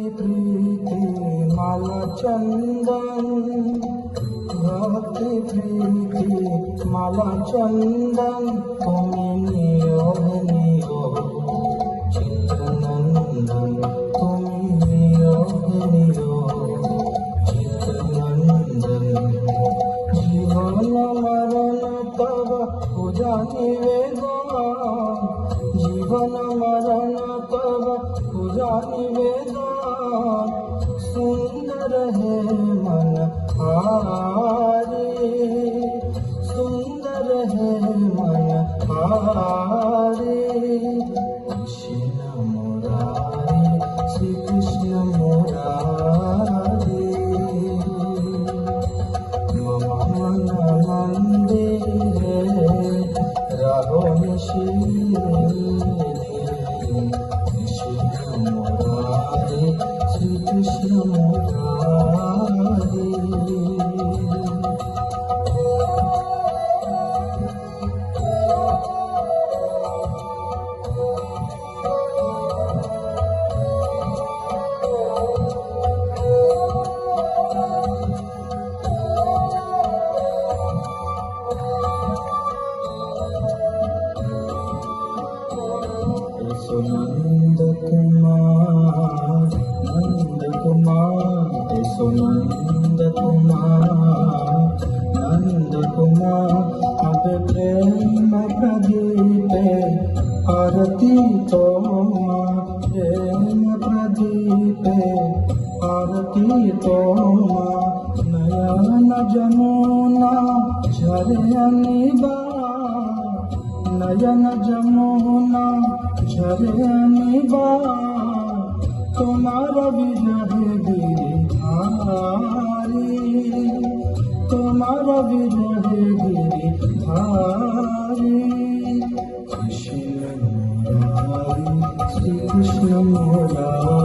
प्रीति माला चंदन, भक्ति प्रीति माला चंदन, तुम्हें नियोग नियोग चित्रनंदन, तुम्हें नियोग नियोग चित्रनंदन। जीवन मरण तब पूजा निवेदन, जीवन मरण तब पूजा निवेदन। सुंदर है मन हारी, सुंदर है मन हारी। कृष्ण मुरारी, श्री कृष्ण मुरारी। मम मन मंदिरे रहो निशीरे, कृष्ण मुरारी, श्री कृष्ण मुरारी। नंद कुमार, नंद कुमार, नंद कुमार, नंद कुमार। अब प्रेम प्रदीपे आरती तो माँ, प्रेम प्रदीपे आरती तो माँ। नयन जमुना झरे अनिबा, नयन जमुना झरे अनिबा। तुम्हारा विरह गिरिधारी, तुम्हारा विरह गिरिधारी। कृष्ण मुरारी, श्री कृष्ण मुरारी।